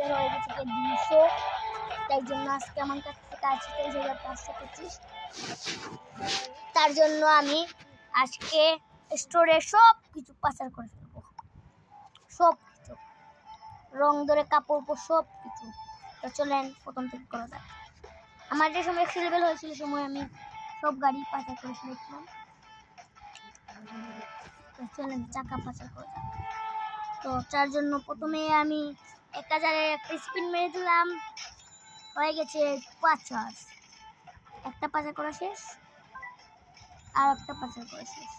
Subscriber হয়ে গেছে 200, তাই জন্য আজকে আমার কাছ থেকে আছে 23,525। তার জন্য আমি আজকে স্টোরে সব কিছু পাচার করে ফেলবো, সব কিছু রং ধরে কাপড় সব কিছু। তো চলেন প্রথম থেকে করা যাক। আমার যে সময় লেভেল হয়েছিল সময় আমি সব গাড়ি পাচার করে ফেলেছিলাম। তো চলেন চাকা পাচার করা যাক। তো তার জন্য প্রথমে আমি 1000-এর একটা স্পিন মেরে দিলাম, হয়ে গেছে 50। একটা পাচার করা শেষ, আর একটা পাচার করা শেষ।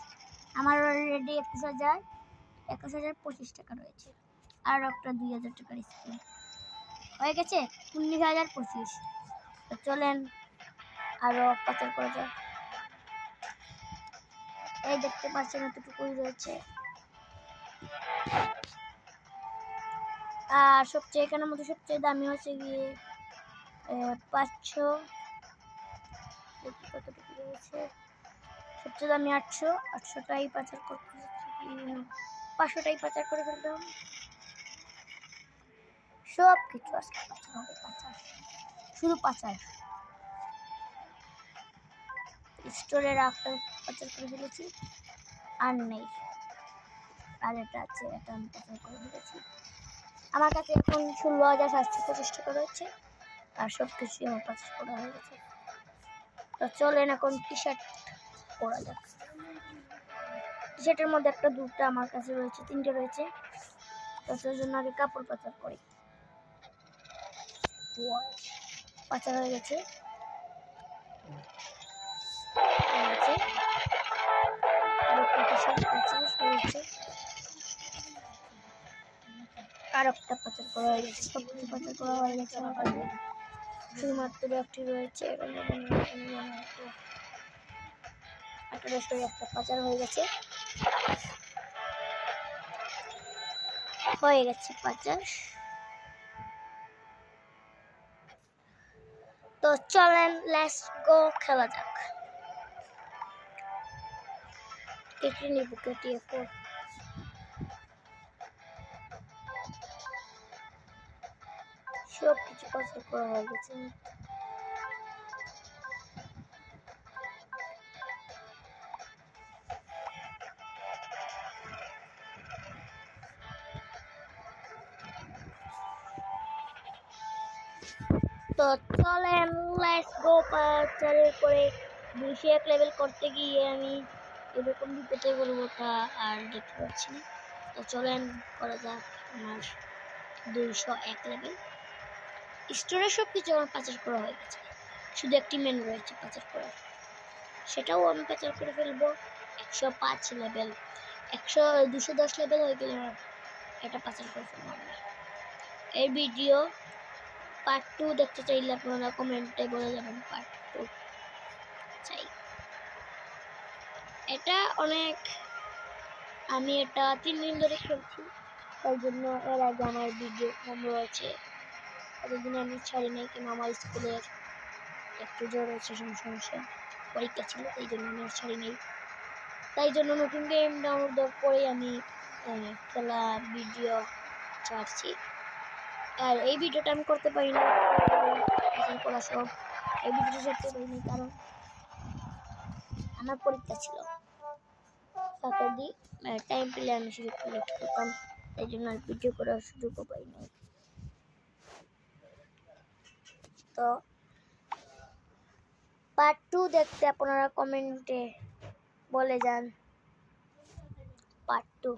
আমার অলরেডি 21,025 টাকা রয়েছে, আর একটা 2000 টাকার স্পিন হয়ে গেছে 19,025। তো চলেন আরো পাচার করা যাক। এই দেখতে পাচ্ছেন এতটুকুই রয়েছে। আর সবচেয়ে এখানের মধ্যে সবচেয়ে দামি হচ্ছে গিয়ে 500, কতটুকু রয়েছে, সবচেয়ে দামি 800টাই পাচার করতে, 500টাই পাচার করে ফেললাম। সব কিছু আজকে পাচার হবে, পাচার, শুধু পাচার। স্টোরের একটা পাচার করে ফেলেছি, আর নেই, আর এটা আছে, এটা আমি পাচার করে ফেলেছি। আমার কাছে এখন 16,725 টাকা রয়েছে, আর সব কিছু আমার পাচার করা হয়ে গেছে। তো চলেন এখন টি শার্ট পরা যাক। টি শার্টের মধ্যে একটা, দুটা আমার কাছে রয়েছে, 3টে রয়েছে। তো সেই জন্য আগে কাপড় পাচার করি। পাচার হয়ে গেছে, আর একটা পাচার করা হয়ে গেছে। সব কিছু পাচার করা হয়ে গেছে আমার কাছে, শুধুমাত্র একটি রয়েছে। একটা পাচার হয়ে গেছে, পাচার। তো চলেন লেটস গো, খেলা যাক। কেটে নিব, KTF 4। সব কিছু পাচার করা হয়ে গেছে। তো চলেন লেটস গো। পাচারের পরে 201 লেভেল করতে গিয়ে আমি এরকম বিপদে পড়বো তা আর দেখতে পাচ্ছি না। তো চলেন করা যাক। আমার 201 লেভেল। স্টোরে সব কিছু আমার পাচার করা হয়ে গেছে, শুধু একটি মেনু রয়েছে পাচার করা, সেটাও আমি পাচার করে ফেলবো। 105 লেভেল, 210 লেভেল হয়ে গেলে এটা পাচার করে ফেলবো আমি। এই ভিডিও পার্ট 2 দেখতে চাইলে আপনারা কমেন্টে বলে যাবেন পার্ট 2 চাই। এটা অনেক, আমি এটা 3 দিন ধরে খেলছি, তাই জন্য এর আগে আমার ভিডিও কম রয়েছে। এতদিন আমি ছাড়ি নাই, কেন আমার স্কুলের একটু জ্বর হয়েছে, সমস্যা, পরীক্ষা ছিল, এই জন্য আমি আর ছাড়ি নাই। তাই জন্য নতুন গেম ডাউনলোড করেই আমি খেলা ভিডিও ছাড়ছি। আর এই ভিডিওটা আমি করতে পারি না, করা সব এই ভিডিওটা করতে পারিনি কারণ আমার পরীক্ষা ছিল। ফাঁকা দিই টাইম পেলে আমি সুযোগ কালেক্ট করতাম, তাই জন্য আর ভিডিও করার সুযোগও পাইনি। তো পার্ট 2 দেখতে আপনারা কমেন্টে বলে যান পার্ট 2।